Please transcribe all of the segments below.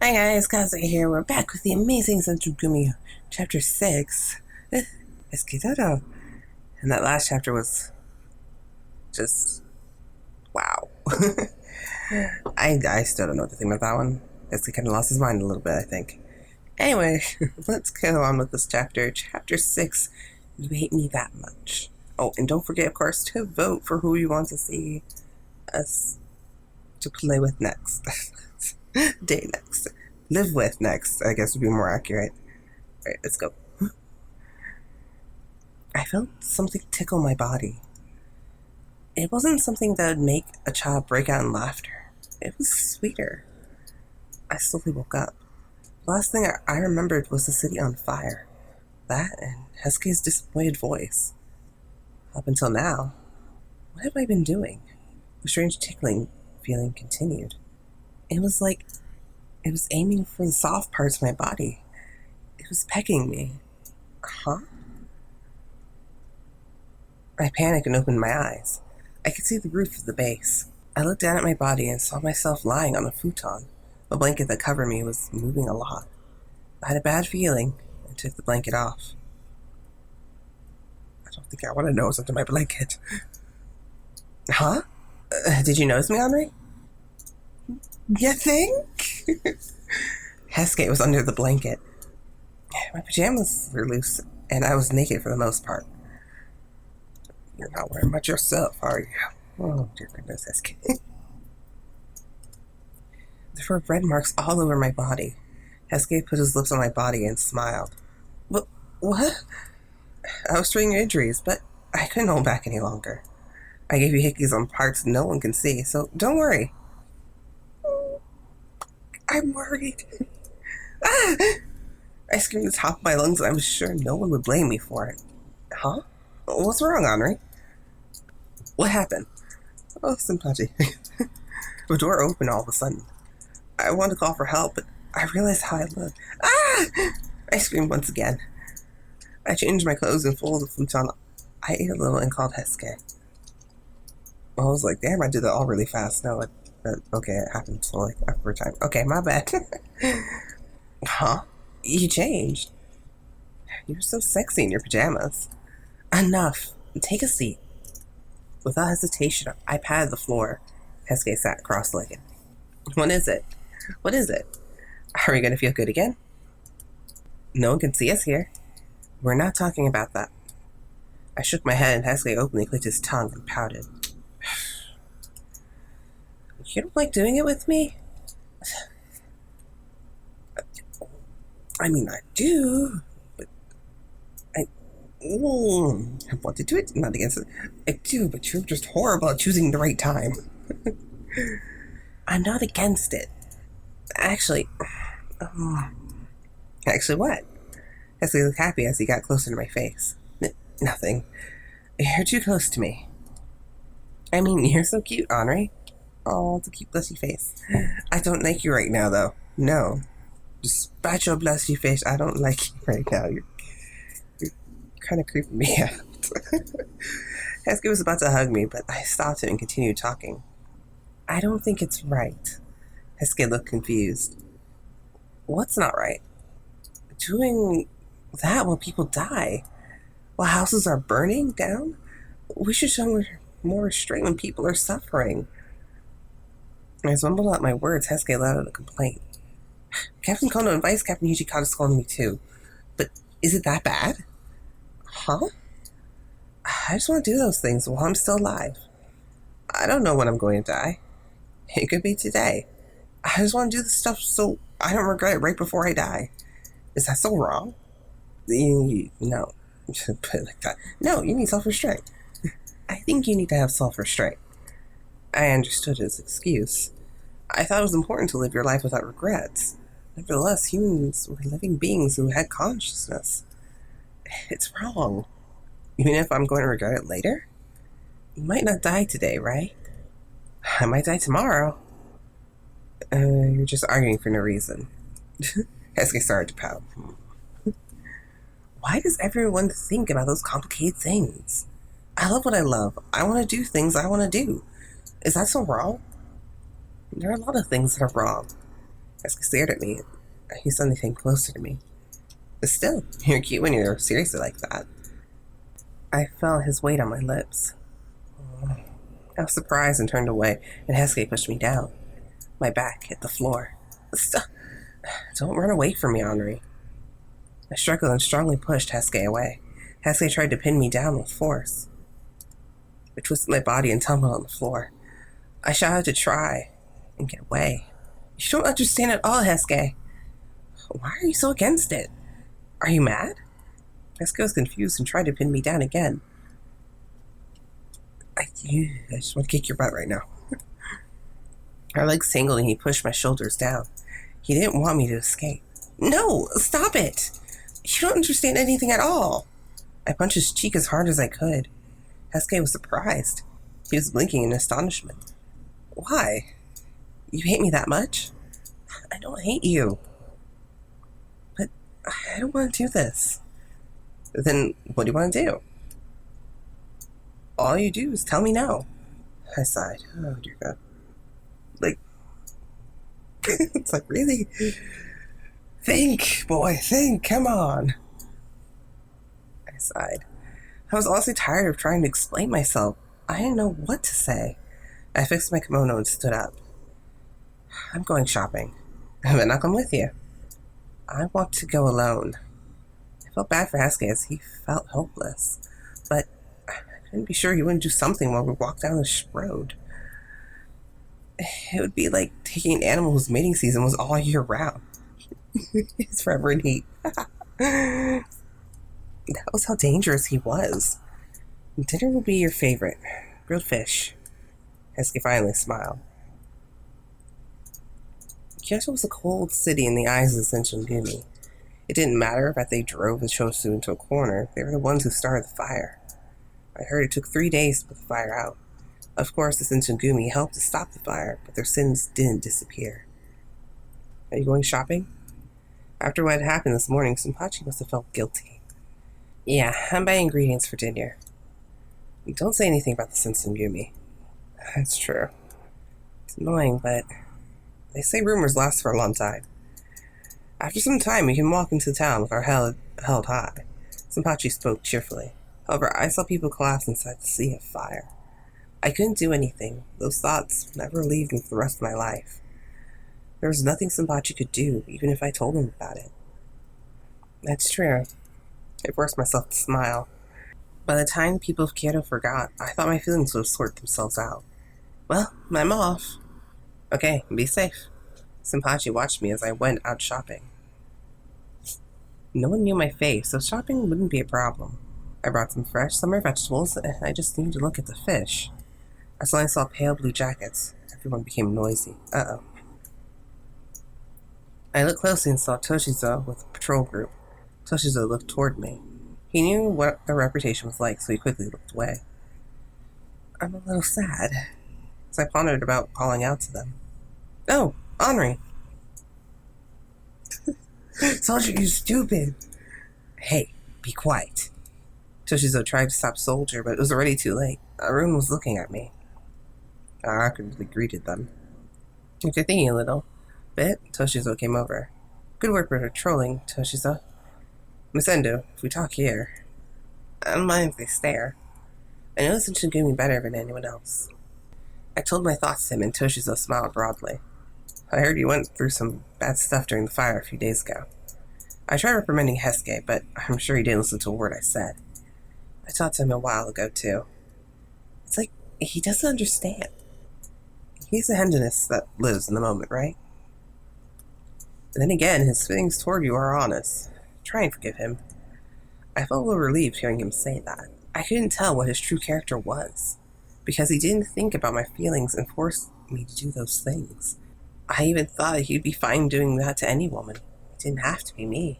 Hi guys, Kaze here. We're back with the amazing Shinsengumi, chapter 6. It's Kyoto. And that last chapter was just wow. I still don't know what to think about that one. He kind of lost his mind a little bit, I think. Anyway, let's go on with this chapter. Chapter 6. You hate me that much. Oh, and don't forget, of course, to vote for who you want to see us to play with next. Day next. Live with next, I guess would be more accurate. Alright, let's go. I felt something tickle my body. It wasn't something that would make a child break out in laughter. It was sweeter. I slowly woke up. The last thing I remembered was the city on fire. That and Heisuke's disappointed voice. Up until now, what have I been doing? The strange tickling feeling continued. It was like it was aiming for the soft parts of my body. It was pecking me. Huh? I panicked and opened my eyes. I could see the roof of the base. I looked down at my body and saw myself lying on a futon. The blanket that covered me was moving a lot. I had a bad feeling and took the blanket off. I don't think I want to know what's under my blanket. Huh? Did you notice me, Anri? You think? Heisuke was under the blanket. My pajamas were loose, and I was naked for the most part. You're not wearing much yourself, are you? Oh, dear goodness, Heisuke. There were red marks all over my body. Heisuke put his lips on my body and smiled. What? I was treating your injuries, but I couldn't hold back any longer. I gave you hickeys on parts no one can see, so don't worry. I'm worried. Ah! I screamed at the top of my lungs, and I was sure no one would blame me for it. Huh? What's wrong, Anri? What happened? Oh, Shinpachi. The door opened all of a sudden. I wanted to call for help, but I realized how I looked. Ah! I screamed once again. I changed my clothes and folded the futon. I ate a little and called Heisuke. I was like, damn, I did that all really fast. No, okay, it happened slowly after a time. Okay, my bad. Huh? You changed. You're so sexy in your pajamas. Enough. Take a seat. Without hesitation, I patted the floor. Heisuke sat cross-legged. What is it? What is it? Are we going to feel good again? No one can see us here. We're not talking about that. I shook my head and Heisuke openly clicked his tongue and pouted. You don't like doing it with me? I mean, I do, but I want to do it. Not against it. I do, but you're just horrible at choosing the right time. I'm not against it. Actually, what? Heisuke looked happy as he got closer to my face. Nothing. You're too close to me. I mean, you're so cute, Anri. Oh, it's a cute blushy face. I don't like you right now, though. No. Despite your blushy face, I don't like you right now. You're kind of creeping me out. Heisuke was about to hug me, but I stopped him and continued talking. I don't think it's right. Heisuke looked confused. What's not right? Doing that while people die? While houses are burning down? We should show more restraint when people are suffering. As I mumbled out my words, Heisuke let out a complaint. Captain Kono and Vice Captain Hijikata scolded me too. But is it that bad? Huh? I just want to do those things while I'm still alive. I don't know when I'm going to die. It could be today. I just want to do this stuff so I don't regret it right before I die. Is that so wrong? No. Put it like that. No, you need self-restraint. I think you need to have self-restraint. I understood his excuse. I thought it was important to live your life without regrets. Nevertheless, humans were living beings who had consciousness. It's wrong. Even if I'm going to regret it later? You might not die today, right? I might die tomorrow. You're just arguing for no reason. Heisuke started to pout. Why does everyone think about those complicated things? I love what I love. I want to do things I want to do. Is that so wrong? There are a lot of things that are wrong. Hasuke stared at me. He suddenly came closer to me. But still, you're cute when you're seriously like that. I felt his weight on my lips. I was surprised and turned away, and Hasuke pushed me down. My back hit the floor. Stop. Don't run away from me, Anri. I struggled and strongly pushed Hasuke away. Hasuke tried to pin me down with force. I twisted my body and tumbled on the floor. I shouted to try and get away. You don't understand at all, Hasuke. Why are you so against it? Are you mad? Hasuke was confused and tried to pin me down again. I just want to kick your butt right now. Our legs tangled and he pushed my shoulders down. He didn't want me to escape. No, stop it! You don't understand anything at all. I punched his cheek as hard as I could. Hasuke was surprised. He was blinking in astonishment. Why? You hate me that much? I don't hate you. But I don't want to do this. Then what do you want to do? All you do is tell me no. I sighed. Oh, dear God. Like, it's like, really? Think, boy, think, come on. I sighed. I was also tired of trying to explain myself. I didn't know what to say. I fixed my kimono and stood up. I'm going shopping. But I'll come with you. I want to go alone. I felt bad for Hasuke as he felt hopeless. But I couldn't be sure he wouldn't do something while we walked down this road. It would be like taking an animal whose mating season was all year round. He's forever in heat. That was how dangerous he was. Dinner will be your favorite. Grilled fish. Hasuke finally smiled. Kyoto was a cold city in the eyes of the Shinsengumi. It didn't matter that they drove the Chosu into a corner. They were the ones who started the fire. I heard it took 3 days to put the fire out. Of course, the Shinsengumi helped to stop the fire, but their sins didn't disappear. Are you going shopping? After what had happened this morning, Shinpachi must have felt guilty. Yeah, I'm buying ingredients for dinner. Don't say anything about the Shinsengumi. That's true. It's annoying, but they say rumors last for a long time. After some time, we can walk into town with our head held high. Shinpachi spoke cheerfully. However, I saw people collapse inside the sea of fire. I couldn't do anything. Those thoughts never relieved me for the rest of my life. There was nothing Shinpachi could do, even if I told him about it. That's true. I forced myself to smile. By the time the people of Kyoto forgot, I thought my feelings would sort themselves out. Well, I'm off. Okay, be safe. Shinpachi watched me as I went out shopping. No one knew my face, so shopping wouldn't be a problem. I brought some fresh summer vegetables, and I just needed to look at the fish. I suddenly saw pale blue jackets. Everyone became noisy. Uh-oh. I looked closely and saw Toshizo with a patrol group. Toshizo looked toward me. He knew what their reputation was like, so he quickly looked away. I'm a little sad, as I pondered about calling out to them. Oh, Anri! Soldier, you stupid! Hey, be quiet. Toshizo tried to stop Soldier, but it was already too late. Arun was looking at me. I awkwardly greeted them. After thinking a little bit, Toshizo came over. Good work for patrolling, Toshizo. Miss Endo, if we talk here, I don't mind if they stare. I know this should give me better than anyone else. I told my thoughts to him, and Toshizo smiled broadly. I heard you went through some bad stuff during the fire a few days ago. I tried reprimanding Hasuke, but I'm sure he didn't listen to a word I said. I talked to him a while ago, too. It's like he doesn't understand. He's a hedonist that lives in the moment, right? But then again, his feelings toward you are honest. Try and forgive him. I felt a little relieved hearing him say that. I couldn't tell what his true character was, because he didn't think about my feelings and forced me to do those things. I even thought he'd be fine doing that to any woman. It didn't have to be me.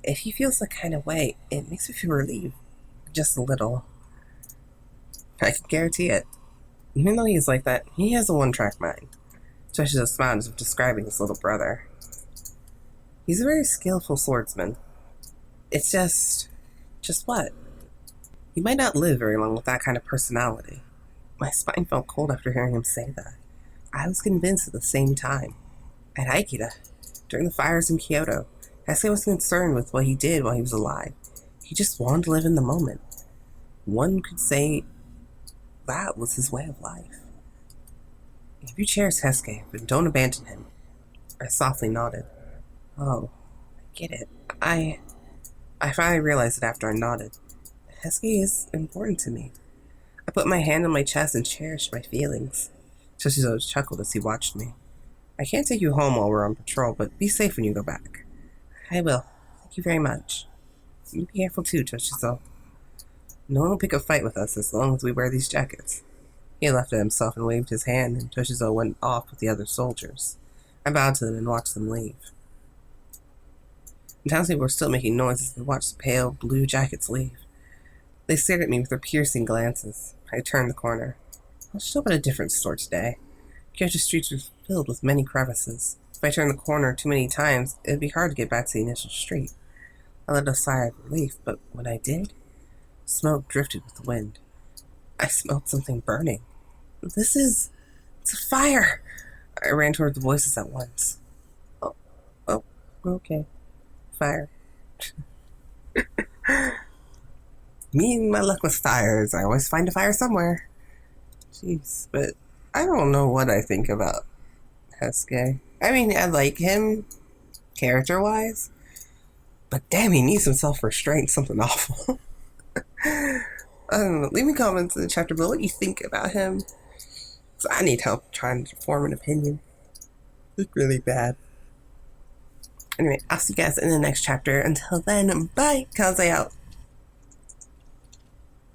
If he feels that kind of way, it makes me feel relieved. Just a little. I can guarantee it. Even though he's like that, he has a one-track mind. Toshizo smiled as if describing his little brother. He's a very skillful swordsman. It's just what? He might not live very long with that kind of personality. My spine felt cold after hearing him say that. I was convinced at the same time. At Aikida, during the fires in Kyoto, Heisuke was concerned with what he did while he was alive. He just wanted to live in the moment. One could say that was his way of life. If you cherish Heisuke, but don't abandon him. I softly nodded. Oh, I get it. I finally realized it after I nodded. Heisuke is important to me. I put my hand on my chest and cherished my feelings. Toshizo chuckled as he watched me. I can't take you home while we're on patrol, but be safe when you go back. I will. Thank you very much. You be careful too, Toshizo. No one will pick a fight with us as long as we wear these jackets. He laughed at himself and waved his hand, and Toshizo went off with the other soldiers. I bowed to them and watched them leave. The townspeople were still making noise as they watched the pale blue jackets leave. They stared at me with their piercing glances. I turned the corner. I'll show up at a different store today. Kyoto streets were filled with many crevices. If I turned the corner too many times, it would be hard to get back to the initial street. I let a sigh of relief, but when I did, smoke drifted with the wind. I smelled something burning. It's a fire! I ran toward the voices at once. Oh, okay. Fire. Me and my luck with fires. I always find a fire somewhere. Jeez, but I don't know what I think about Heisuke. I mean, I like him character-wise, but damn, he needs some self-restraint, something awful. I don't know. Leave me comments in the chapter below what you think about him. Because I need help trying to form an opinion. It's really bad. Anyway, I'll see you guys in the next chapter. Until then, bye. Kaze out.